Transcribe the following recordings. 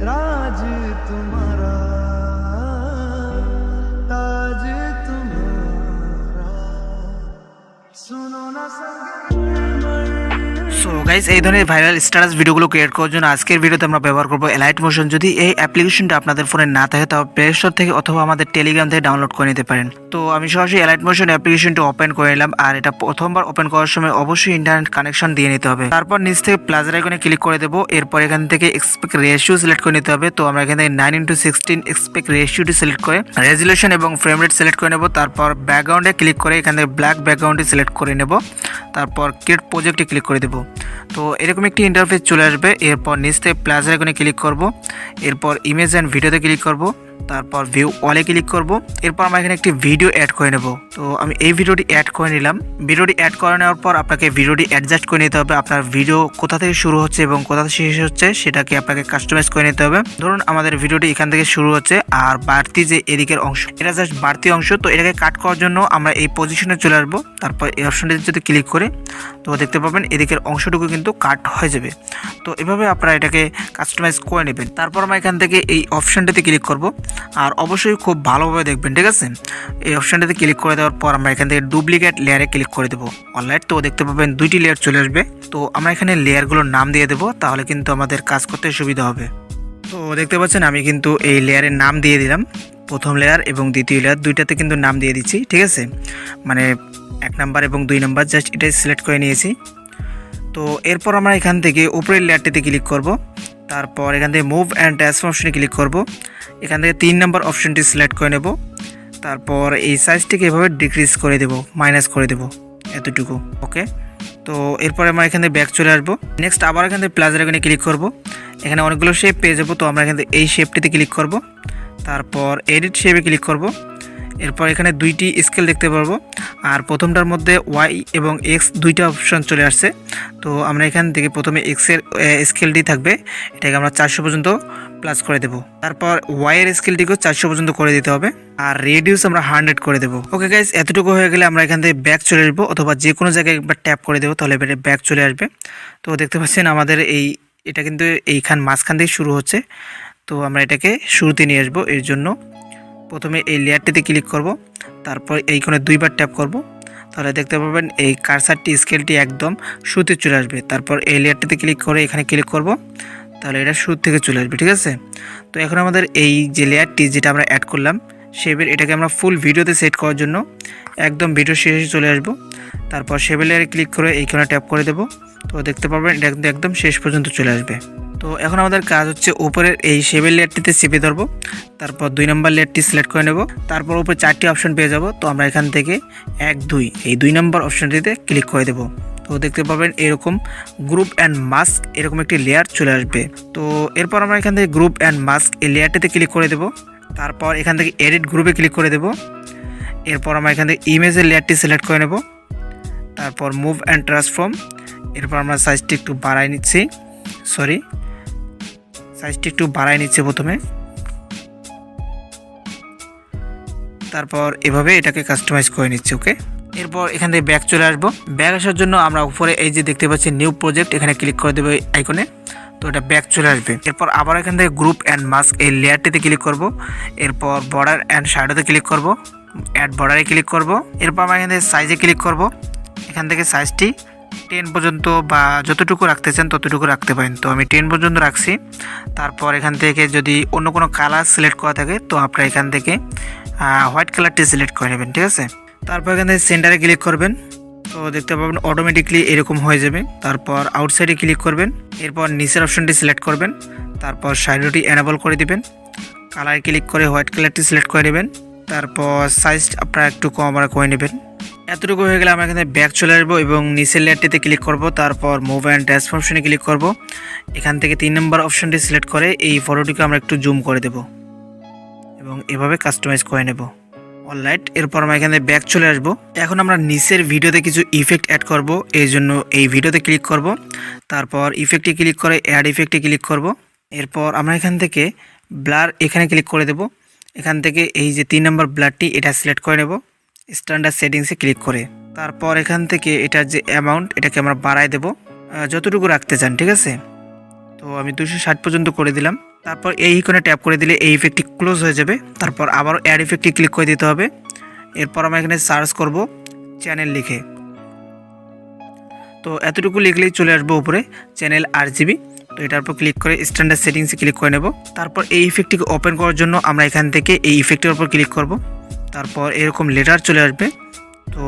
राज तुम्हारा ताज तुम्हारा सुनो ना সো গাইস, এই ধরনের ভাইরাল স্ট্যাটাস ভিডিওগুলো ক্রিয়েট করার জন্য আজকের ভিডিওতে আমরা ব্যবহার করব এলাইট মোশন। যদি এই অ্যাপ্লিকেশনটা আপনাদের ফোনে না থাকে তবে প্লে স্টোর থেকে অথবা আমাদের টেলিগ্রাম থেকে ডাউনলোড করে নিতে পারেন। তো আমি সরাসরি এলাইট মোশন অ্যাপ্লিকেশনটা ওপেন করে নিলাম, আর এটা প্রথমবার ওপেন করার সময় অবশ্যই ইন্টারনেট কানেকশন দিয়ে নিতে হবে। তারপর নিচ থেকে প্লাস আইকনে ক্লিক করে দেবো। এরপর এখান থেকে এক্সপেক্ট রেশিও সিলেক্ট করে নিতে হবে। তো আমরা এখান থেকে 9:16 এক্সপেক্ট রেশিওটি সিলেক্ট করে রেজুলেশন এবং ফ্রেম রেট সিলেক্ট করে নেব। তারপর ব্যাকগ্রাউন্ডে ক্লিক করে এখান থেকে ব্ল্যাক ব্যাকগ্রাউন্ডে সিলেক্ট করে নেব। তারপর ক্রিয়েট প্রজেক্টে ক্লিক করে দেবো। তো এরকম একটি ইন্টারফেস চলে আসবে। এরপর নিচ থেকে প্লাস আইকনে ক্লিক করব। এরপর ইমেজ অ্যান্ড ভিডিওতে ক্লিক করব। তারপর ভিউ অলে ক্লিক করব। এরপর আমরা এখানে একটি ভিডিও অ্যাড করে নেব। তো আমি এই ভিডিওটি অ্যাড করে নিলাম। ভিডিওটি অ্যাড করে নেওয়ার পর আপনাকে ভিডিওটি অ্যাডজাস্ট করে নিতে হবে। আপনার ভিডিও কোথা থেকে শুরু হচ্ছে এবং কোথা থেকে শেষ হচ্ছে সেটাকে আপনাকে কাস্টমাইজ করে নিতে হবে। ধরুন আমাদের ভিডিওটি এখান থেকে শুরু হচ্ছে, আর বাড়তি যে এদিকের অংশ এটা জাস্ট বাড়তি অংশ। তো এটাকে কাট করার জন্য আমরা এই পজিশনে চলে আসবো। তারপর এই অপশনটিতে যদি ক্লিক করে তো দেখতে পাবেন এদিকের অংশটুকু কিন্তু কাট হয়ে যাবে। তো এভাবে আপনারা এটাকে কাস্টমাইজ করে নেবেন। তারপর আমরা এখান থেকে এই অপশনটিতে ক্লিক করব, আর অবশ্যই খুব ভালোভাবে দেখবেন, ঠিক আছে। এই অপশনটিতে ক্লিক করে দেওয়ার পর আমরা এখান থেকে ডুপ্লিকেট লেয়ারে ক্লিক করে দেবো। অলরাইট, তো দেখতে পাবেন দুইটি লেয়ার চলে আসবে। তো আমরা এখানে লেয়ারগুলোর নাম দিয়ে দেবো, তাহলে কিন্তু আমাদের কাজ করতে সুবিধা হবে। তো দেখতে পাচ্ছেন আমি কিন্তু এই লেয়ারের নাম দিয়ে দিলাম। প্রথম লেয়ার এবং দ্বিতীয় লেয়ার দুইটাতে কিন্তু নাম দিয়ে দিচ্ছি, ঠিক আছে। মানে 1 নাম্বার এবং 2 নাম্বার জাস্ট এটাই সিলেক্ট করে নিয়েছি। তো এরপর আমরা এখান থেকে উপরের লেয়ারটিতে ক্লিক করব। তারপর এখান থেকে মুভ অ্যান্ড ট্রান্সফর্ম অপশনে ক্লিক করব। এখান থেকে 3 নাম্বার অপশনটি সিলেক্ট করে নেব। তারপর এই সাইজটিকে এভাবে ডিক্রিজ করে দেব, মাইনাস করে দেব এতটুকু। ওকে, তো এরপরে আমরা এখান থেকে ব্যাক চলে আসবো। নেক্সট আবার এখান থেকে প্লাস আইকনে ক্লিক করব। এখানে অনেকগুলো শেপ পেয়ে যাবো। তো আমরা এখান থেকে এই শেপটিতে ক্লিক করব। তারপর এডিট শেপে ক্লিক করব। এরপর এখানে দুইটি স্কেল দেখতে পারবো, আর প্রথমটার মধ্যে ওয়াই এবং এক্স দুইটা অপশন চলে আসছে। তো আমরা এখান থেকে প্রথমে এক্সের স্কেলটি থাকবে, এটাকে আমরা 400 পর্যন্ত প্লাস করে দেব। তারপর ওয়াইয়ের স্কেলটিকেও 400 পর্যন্ত করে দিতে হবে, আর রেডিউস আমরা 100 করে দেবো। ওকে গাইস, এতটুকু হয়ে গেলে আমরা এখান থেকে ব্যাক চলে আসবো, অথবা যে কোনো জায়গায় একবার ট্যাপ করে দেবো, তাহলে এবারে ব্যাক চলে আসবে। তো দেখতে পাচ্ছেন আমাদের এটা কিন্তু এইখান মাঝখান থেকে শুরু হচ্ছে। তো আমরা এটাকে শুরুতে নিয়ে আসবো। এর জন্য প্রথমে এই লেয়ারটিতে ক্লিক করব। তারপর এইখানে 2বার ট্যাপ করব, তাহলে দেখতে পাবেন এই কার্সারটি স্কেলটি একদম শুরুতে চলে আসবে। তারপর এই লেয়ারটিতে ক্লিক করে এখানে ক্লিক করব, তাহলে এটা শুরু থেকে চলে আসবে, ঠিক আছে। তো এখন আমাদের এই যে লেয়ারটি যেটা আমরা অ্যাড করলাম শেপের, এটাকে আমরা ফুল ভিডিওতে সেট করার জন্য একদম ভিডিও শেষে চলে আসব। তারপর শেপের লেয়ারে ক্লিক করে এইখানে ট্যাপ করে দেব। তো দেখতে পাবেন এটা কিন্তু একদম শেষ পর্যন্ত চলে আসবে। তো এখন আমাদের কাজ হচ্ছে উপরের এই শেপের লেয়ারটিতে চেপে ধরবো। তারপর 2 নাম্বার লেয়ারটি সিলেক্ট করে নেব। তারপর উপরে 4টি অপশন পেয়ে যাব। তো আমরা এখান থেকে 1, 2 এই 2 নাম্বার অপশনটিতে ক্লিক করে দেব। তো দেখতে পাবেন এরকম গ্রুপ অ্যান্ড মাস্ক এরকম একটি লেয়ার চলে আসবে। তো এরপর আমরা এখান থেকে গ্রুপ অ্যান্ড মাস্ক এই লেয়ারটিতে ক্লিক করে দেব। তারপর এখান থেকে এডিট গ্রুপে ক্লিক করে দেব। এরপর আমরা এখান থেকে ইমেজের লেয়ারটি সিলেক্ট করে নেব। তারপর মুভ অ্যান্ড ট্রান্সফর্ম। এরপর আমরা সাইজটি একটু বাড়াই নিচ্ছি, সাইজটি একটু বাড়াই নিচ্ছে প্রথমে। তারপর এভাবে এটাকে কাস্টমাইজ করে নিচ্ছি। ওকে, এরপর এখান থেকে ব্যাক চলে আসবো। ব্যাক আসার জন্য আমরা উপরে এই যে দেখতে পাচ্ছি নিউ প্রজেক্ট, এখানে ক্লিক করে দেবো আইকনে। তো এটা ব্যাক চলে আসবে। এরপর আবার এখান থেকে গ্রুপ অ্যান্ড মাস্ক এই লেয়ারটিতে ক্লিক করব। এরপর বর্ডার অ্যান্ড শ্যাডোতে ক্লিক করব, অ্যাড বর্ডারে ক্লিক করব। এরপর আমরা এখান থেকে সাইজে ক্লিক করব। এখান থেকে সাইজটি 10 পর্যন্ত বা যতটুকু রাখতে চান ততটুকু রাখতে পারেন। তো আমি 10 পর্যন্ত রাখছি। তারপর এখান থেকে যদি অন্য কোনো কালার সিলেক্ট করা থাকে তো আপনারা এখান থেকে হোয়াইট কালারটি সিলেক্ট করে নেবেন, ঠিক আছে। তারপর এখান থেকে সেন্টারে ক্লিক করবেন। তো দেখতে পাবেন অটোমেটিকলি এরকম হয়ে যাবে। তারপর আউটসাইডে ক্লিক করবেন। এরপর নিচের অপশনটি সিলেক্ট করবেন। তারপর শ্যাডোটি এনেবল করে দিবেন। কালারে ক্লিক করে হোয়াইট কালারটি সিলেক্ট করে নেবেন। তারপর সাইজ আপনারা একটু কম করে নেবেন। এতটুকু হয়ে গেলে আমরা এখানে ব্যাক চলে আসবো এবং নিচের লেয়ারটিতে ক্লিক করব। তারপর মুভ অ্যান্ড ট্রান্সফর্ম অপশনে ক্লিক করব। এখান থেকে 3 নম্বর অপশনটি সিলেক্ট করে এই ফটোটিকে আমরা একটু জুম করে দেব এবং এভাবে কাস্টমাইজ করে নেব। অলরাইট, এরপর আমরা এখানে ব্যাক চলে আসবো। এখন আমরা নিচের ভিডিওতে কিছু ইফেক্ট অ্যাড করব, এই জন্য এই ভিডিওতে ক্লিক করব। তারপর ইফেক্টে ক্লিক করে অ্যাড ইফেক্টে ক্লিক করব। এরপর আমরা এখান থেকে ব্লার এখানে ক্লিক করে দেব। এখান থেকে এই যে 3 নম্বর ব্লারটি এটা সিলেক্ট করে নেব স্ট্যান্ডার্ড সেটিংসে ক্লিক করে। তারপর এখান থেকে এটার যে অ্যামাউন্ট এটাকে আমরা বাড়ায় দেব। যতটুকু রাখতে চান, ঠিক আছে। তো আমি 260 পর্যন্ত করে দিলাম। তারপর এই ইকনে ট্যাপ করে দিলে এই ইফেক্টটি ক্লোজ হয়ে যাবে। তারপর আবার অ্যাড ইফেক্টটি ক্লিক করে দিতে হবে। এরপর আমরা এখানে সার্চ করব চ্যানেল লিখে। তো এতটুকু লিখলেই চলে আসবে উপরে চ্যানেল RGB। তো এটার উপর ক্লিক করে স্ট্যান্ডার্ড সেটিংসে ক্লিক করে নেব। তারপর এই ইফেক্টটিকে ওপেন করার জন্য আমরা এখান থেকে এই ইফেক্টের উপর ক্লিক করব। তারপর এরকম লেটার চলে আসবে। তো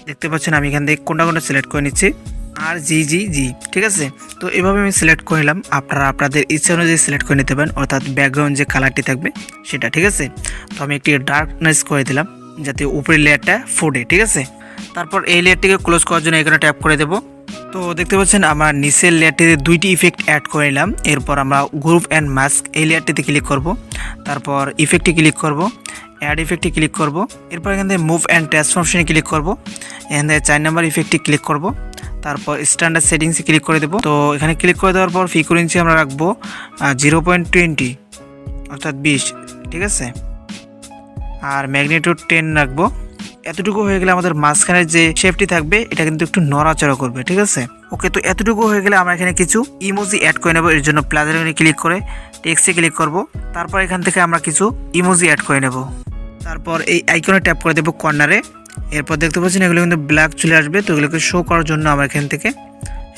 দেখতে পাচ্ছেন আমি এখান থেকে কোনটা কোনটা সিলেক্ট করে নিচ্ছি, RGGG, ঠিক আছে। তো এভাবে আমি সিলেক্ট করে নিলাম। আপনারা আপনাদের ইচ্ছা অনুযায়ী সিলেক্ট করে নিতে পারেন, অর্থাৎ ব্যাকগ্রাউন্ড যে কালারটি থাকবে সেটা, ঠিক আছে। তো আমি একটি ডার্কনেস করে দিলাম যাতে উপরের লেয়ারটা ফোটে, ঠিক আছে। তারপর এই লেয়ারটিকে ক্লোজ করার জন্য এখানে ট্যাপ করে দেব। তো দেখতে পাচ্ছেন আমার নিচের লেয়ারটিতে দুইটি ইফেক্ট অ্যাড করে নিলাম। এরপর আমরা গ্রুপ অ্যান্ড মাস্ক এই লেয়ারটিতে ক্লিক করব। তারপর ইফেক্টে ক্লিক করব, অ্যাড ইফেক্টে ক্লিক করব। এরপর এখান থেকে মুভ অ্যান্ড ট্রান্সফরমেশনে ক্লিক করব। এখান থেকে 4 নম্বর ইফেক্টে ক্লিক করব। তারপর স্ট্যান্ডার্ড সেটিংসে ক্লিক করে দেব। তো এখানে ক্লিক করে দেওয়ার পর ফ্রিকোয়েন্সি আমরা রাখবো 0.20, অর্থাৎ 20, ঠিক আছে। আর ম্যাগনিটিউড 10 রাখবো। এতটুকু হয়ে গেলে আমাদের মাঝখানের যে শেপটি থাকবে এটা কিন্তু একটু নড়াচড়া করবে, ঠিক আছে। ওকে, তো এতটুকু হয়ে গেলে আমরা এখানে কিছু ইমোজি অ্যাড করে নেব। এর জন্য প্লাসের এখানে ক্লিক করে টেক্সটে ক্লিক করব। তারপর এখান থেকে আমরা কিছু ইমোজি অ্যাড করে নেব। তারপর এই আইকনে ট্যাপ করে দেব কর্নারে। এরপর দেখতে পাচ্ছেন এগুলো কিন্তু ব্ল্যাক চলে আসবে। তো এগুলোকে শো করার জন্য আমরা এখান থেকে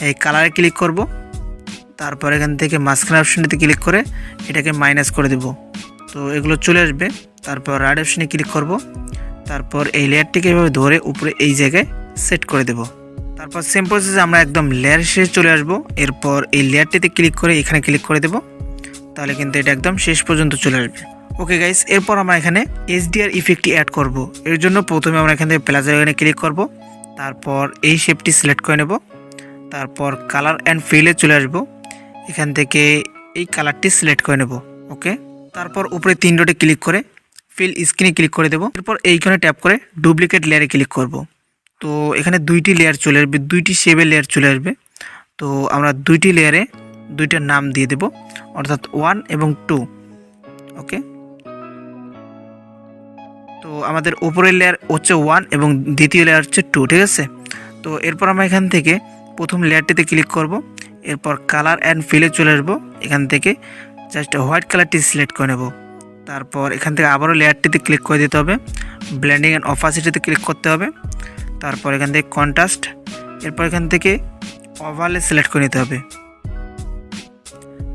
এই কালারে ক্লিক করব। তারপর এখান থেকে মাঝখানে অপশনটিতে ক্লিক করে এটাকে মাইনাস করে দেব। তো এগুলো চলে আসবে। তারপর রাইট অপশনে ক্লিক করব। তারপর এই লেয়ারটিকে এভাবে ধরে উপরে এই জায়গায় সেট করে দেব। তারপর সেম প্রসেসে আমরা একদম লেয়ার শেষে চলে আসব। এরপর এই লেয়ারটিতে ক্লিক করে এখানে ক্লিক করে দেব। তাহলে কিন্তু এটা একদম শেষ পর্যন্ত চলে আসবে। ওকে গাইস, এরপর আমরা এখানে HDR ইফেক্টটি অ্যাড করব। এর জন্য প্রথমে আমরা এখান থেকে প্লাসের এখানে ক্লিক করব। তারপর এই শেপটি সিলেক্ট করে নেব। তারপর কালার অ্যান্ড ফিলে চলে আসব। এখান থেকে এই কালারটি সিলেক্ট করে নেব। ওকে, তারপর উপরে 3 ডটে ক্লিক করে ফিল স্ক্রিনে ক্লিক করে দেব। এরপর এইখানে ট্যাপ করে ডুপ্লিকেট লেয়ারে ক্লিক করব। তো এখানে দুইটি লেয়ার চলে আসবে, দুইটি শেপের লেয়ার চলে আসবে। তো আমরা দুইটি লেয়ারে দুইটা নাম দিয়ে দেব, অর্থাৎ 1 এবং 2। ওকে, তো আমাদের উপরের লেয়ার হচ্ছে 1 এবং দ্বিতীয় লেয়ার হচ্ছে 2, ঠিক আছে। তো এরপর আমরা এখান থেকে প্রথম লেয়ারটিতে ক্লিক করব। এরপর কালার অ্যান্ড ফিলে চলে আসবো। এখান থেকে জাস্ট হোয়াইট কালারটি সিলেক্ট করে নেব। তারপর এখান থেকে আবারও লেয়ারটিতে ক্লিক করে দিতে হবে। ব্লেন্ডিং অ্যান্ড অপাসিটিতে ক্লিক করতে হবে। তারপর এখান থেকে কন্ট্রাস্ট। এরপর এখান থেকে ওভারলে সিলেক্ট করে নিতে হবে।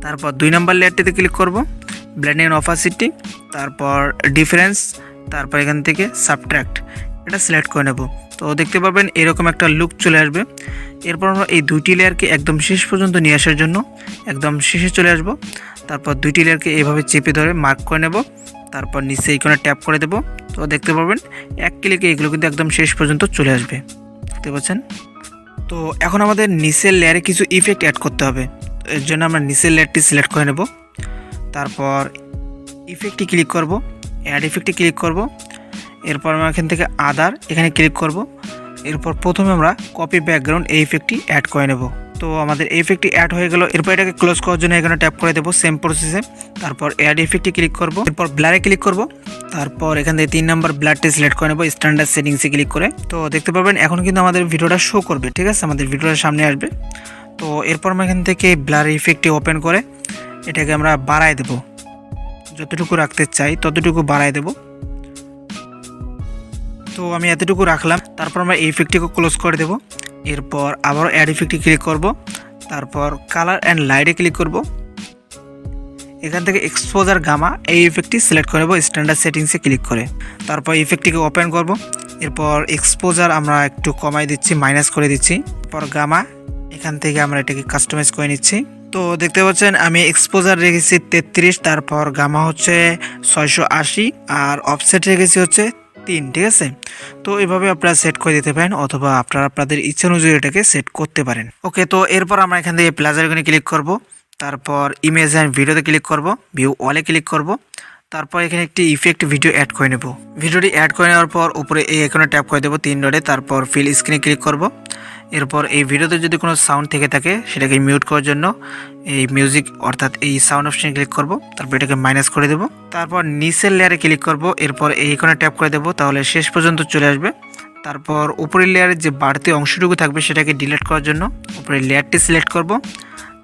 তারপর 2 নম্বর লেয়ারটিতে ক্লিক করব, ব্লেন্ডিং অ্যান্ড অপাসিটি, তারপর ডিফারেন্স, তারপর এখান থেকে সাবট্র্যাক্ট, এটা সিলেক্ট করে নেব। তো দেখতে পাবেন এরকম একটা লুক চলে আসবে। এরপর আমরা এই দুইটি লেয়ারকে একদম শেষ পর্যন্ত নিয়ে আসার জন্য একদম শেষে চলে আসব। তারপর দুইটি লেয়ারকে এইভাবে চেপে ধরে মার্ক করে নেব। তারপর নিচে এইখানে ট্যাপ করে দেব। তো দেখতে পাবেন এক ক্লিকে এগুলো কিন্তু একদম শেষ পর্যন্ত চলে আসবে, দেখতে পাচ্ছেন। তো এখন আমাদের নিচের লেয়ারে কিছু ইফেক্ট অ্যাড করতে হবে। এর জন্য আমরা নিচের লেয়ারটি সিলেক্ট করে নেব। তারপর ইফেক্টটি ক্লিক করব, অ্যাড ইফেক্টে ক্লিক করব। এরপর আমরা এখান থেকে আদার এখানে ক্লিক করব। এরপর প্রথমে আমরা কপি ব্যাকগ্রাউন্ড এই ইফেক্টটি অ্যাড করে নেব। তো আমাদের এই ইফেক্টটি অ্যাড হয়ে গেল। এরপর এটাকে ক্লোজ করার জন্য এখানে ট্যাপ করে দেবো সেম প্রসেসে। তারপর অ্যাড ইফেক্টে ক্লিক করব। এরপর ব্লারে ক্লিক করব। তারপর এখান থেকে 3 নম্বর ব্লারটি সিলেক্ট করে নেব স্ট্যান্ডার্ড সেটিংসে ক্লিক করে। তো দেখতে পাবেন এখন কিন্তু আমাদের ভিডিওটা শো করবে, ঠিক আছে, আমাদের ভিডিওটা সামনে আসবে। তো এরপর আমরা এখান থেকে ব্লার ইফেক্টটি ওপেন করে এটাকে আমরা বাড়ায় দেব, যতটুকু রাখতে চাই ততটুকু বাড়ায় দেব। তো আমি এতটুকু রাখলাম। তারপর আমরা এই ইফেক্টটিকে ক্লোজ করে দেব। এরপর আবারও অ্যাড ইফেক্টে ক্লিক করব। তারপর কালার অ্যান্ড লাইটে ক্লিক করব। এখান থেকে এক্সপোজার গামা এই ইফেক্টটি সিলেক্ট করে নেব স্ট্যান্ডার্ড সেটিংসে ক্লিক করে। তারপর ইফেক্টটিকে ওপেন করব। এরপর এক্সপোজার আমরা একটু কমাই দিচ্ছি, মাইনাস করে দিচ্ছি। তারপর গামা এখান থেকে আমরা এটাকে কাস্টমাইজ করে নিচ্ছি। তো দেখতে পাচ্ছেন আমি এক্সপোজার রেখেছি 33, তারপর গামা হচ্ছে 680 আর অফসেট রেখেছি হচ্ছে 3, ঠিক আছে। তো এভাবে আপনারা সেট করে দিতে পারেন, অথবা আপনারা আপনাদের ইচ্ছা অনুযায়ী এটাকে সেট করতে পারেন। ওকে, তো এরপর আমরা এখান থেকে প্লাসের এখানে ক্লিক করব। তারপর ইমেজ অ্যান্ড ভিডিওতে ক্লিক করব, ভিউ অলে ক্লিক করব। তারপর এখানে একটি ইফেক্ট ভিডিও অ্যাড করে নেব। ভিডিওটি অ্যাড করে নেওয়ার পর উপরে এই আইকনে ট্যাপ করে দেব 3 ডটে। তারপর ফিল স্ক্রিনে ক্লিক করব। এরপর এই ভিডিওতে যদি কোনো সাউন্ড থেকে থাকে সেটাকে মিউট করার জন্য এই মিউজিক অর্থাৎ এই সাউন্ড অপশনে ক্লিক করব। তারপর এটাকে মাইনাস করে দেব। তারপর নিচের লেয়ারে ক্লিক করব। এরপর এই আইকনে ট্যাপ করে দেব, তাহলে শেষ পর্যন্ত চলে আসবে। তারপর উপরের লেয়ারের যে বাড়তি অংশটুকু থাকবে সেটাকে ডিলিট করার জন্য উপরের লেয়ারটি সিলেক্ট করব,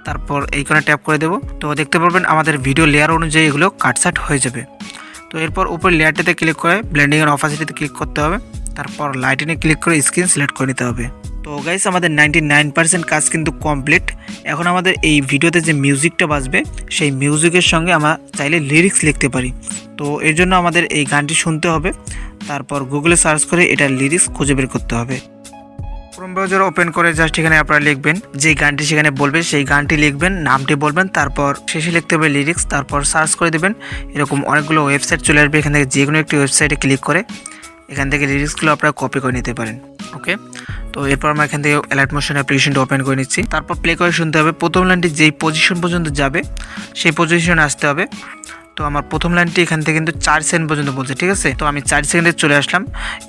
তারপর এইখানে ট্যাপ করে দেব। তো দেখতে পারবেন আমাদের ভিডিও লেয়ার অনুযায়ী এগুলো কাটসাট হয়ে যাবে। তো এরপর উপরের লেয়ারটিতে ক্লিক করে ব্লেন্ডিং এর অপাসিটিতে ক্লিক করতে হবে, তারপর লাইটিংয়ে ক্লিক করে স্ক্রিন সিলেক্ট করে নিতে হবে। তো গাইস আমাদের 99% কাজ কিন্তু কমপ্লিট। এখন আমাদের এই ভিডিওতে যে মিউজিকটা বাজবে সেই মিউজিকের সঙ্গে আমরা চাইলে লিরিক্স লিখতে পারি। তো এর জন্য আমাদের এই গানটি শুনতে হবে, তারপর গুগলে সার্চ করে এটার লিরিক্স খুঁজে বের করতে হবে। ক্রোম ব্রাউজার ওপেন করে জাস্ট এখানে আপনারা লিখবেন যে গানটি সেখানে বলবে সেই গানটি লিখবেন, নামটি বলবেন, তারপর শেষে লিখতে হবে লিরিক্স, তারপর সার্চ করে দেবেন। এরকম অনেকগুলো ওয়েবসাইট চলে আসবে, এখান থেকে যে কোনো একটি ওয়েবসাইটে ক্লিক করে এখান থেকে লিরিক্সগুলো আপনারা কপি করে নিতে পারেন। ওকে, তো এরপর আমরা এখান থেকে অ্যালাইট মোশন অ্যাপ্লিকেশনটা ওপেন করে নিচ্ছি, তারপর প্লে করে শুনতে হবে। প্রথম লাইনটি যেই পজিশন পর্যন্ত যাবে সেই পজিশনে আসতে হবে। তো আমার প্রথম লাইনটি এখান থেকে কিন্তু 4 সেকেন্ড পর্যন্ত বলছে, ঠিক আছে। তো আমি 4 সেকেন্ডে চলে আসলাম।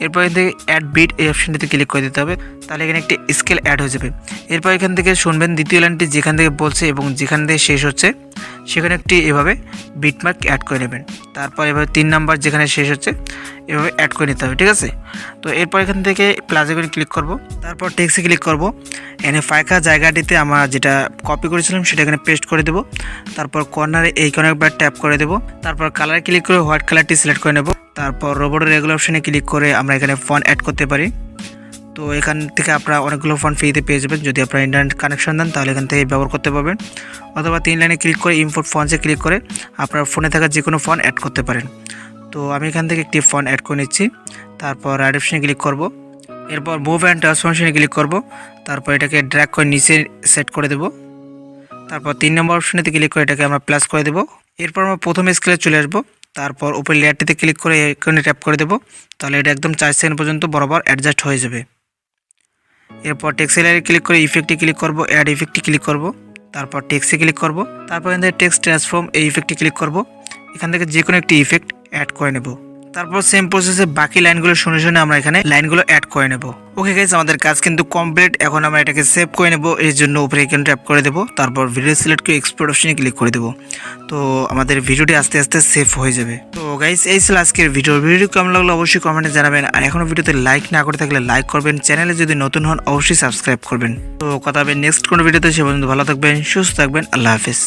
এরপর এখান থেকে অ্যাড বিট এই অপশনটিতে ক্লিক করে দিতে হবে, তাহলে এখানে একটি স্কেল অ্যাড হয়ে যাবে। এরপর এখান থেকে শুনবেন দ্বিতীয় লাইনটি যেখান থেকে বলছে এবং যেখান থেকে শেষ হচ্ছে সেখানে একটি এভাবে বিটমার্ক অ্যাড করে নেবেন। তারপর এভাবে 3 নাম্বার যেখানে শেষ হচ্ছে এভাবে অ্যাড করে নিতে হবে, ঠিক আছে। তো এরপর এখান থেকে প্লাস আইকনে ক্লিক করব, তারপর টেক্সটে ক্লিক করব। এখানে ফাঁকা জায়গাটিতে আমরা যেটা কপি করেছিলাম সেটা এখানে পেস্ট করে দেব, তারপর কর্নারে এই কোণে একবার ট্যাপ করে দেব, তারপর কালার ক্লিক করে হোয়াইট কালারটি সিলেক্ট করে নেব, তারপর রোবটের রেগুলার অপশনে ক্লিক করে আমরা এখানে ফন্ট অ্যাড করতে পারি। তো এখান থেকে আপনারা অনেকগুলো ফন্ট ফ্রিতে পেয়ে যাবেন, যদি আপনারা ইন্টারনেট কানেকশন দেন তাহলে এখান থেকে ব্যবহার করতে পারবেন। অথবা 3 লাইনে ক্লিক করে ইম্পোর্ট ফন্টসে ক্লিক করে আপনার ফোনে থাকা যে কোনো ফন্ট অ্যাড করতে পারেন। তো আমি এখান থেকে একটি ফন্ট অ্যাড করে নিচ্ছি, তারপর রাইট অপশনে ক্লিক করব, এরপর মুভ অ্যান্ড ট্রান্সফরমেশনে ক্লিক করব, তারপর এটাকে ড্র্যাগ করে নিচে সেট করে দেব, তারপর 3 নম্বর অপশনেতে ক্লিক করে এটাকে আমরা প্লাস করে দেব। এরপর আমরা প্রথম স্কেলে চলে আসব, তারপর উপরে লেয়ারটিতে ক্লিক করে এখানে ট্যাপ করে দেব, তাহলে এটা একদম 4 সেকেন্ড পর্যন্ত বরাবর অ্যাডজাস্ট হয়ে যাবে। এরপর টেক্সট লেয়ারে ক্লিক করে ইফেক্টে ক্লিক করব, অ্যাড ইফেক্টে ক্লিক করব, তারপর টেক্সটে ক্লিক করব, তারপর এখান থেকে টেক্সট ট্রান্সফর্ম এই ইফেক্টে ক্লিক করব, এখান থেকে যে কোনো একটি ইফেক্ট অ্যাড করে নেব। তারপর সেম প্রসেসে বাকি লাইনগুলো শুনে শুনে আমরা এখানে লাইনগুলো অ্যাড করে নেব। ওকে গাইস, আমাদের কাজ কিন্তু কমপ্লিট। এখন আমরা এটাকে সেভ করে নেব, এর জন্য উপরে এখানে ট্যাপ করে দেব, তারপর ভিডিও সিলেক্ট করে এক্সপোর্ট অপশনে ক্লিক করে দেব। তো আমাদের ভিডিওটি আস্তে আস্তে সেভ হয়ে যাবে। তো গাইস এই ছিল আজকের ভিডিও কেমন লাগলো অবশ্যই কমেন্টে জানাবেন, আর এখনো ভিডিওতে লাইক না করে থাকলে লাইক করবেন, চ্যানেলে যদি নতুন হন অবশ্যই সাবস্ক্রাইব করবেন। তো কথা হবে নেক্সট কোনো ভিডিওতে, সে পর্যন্ত ভালো থাকবেন, সুস্থ থাকবেন, আল্লাহ হাফেজ।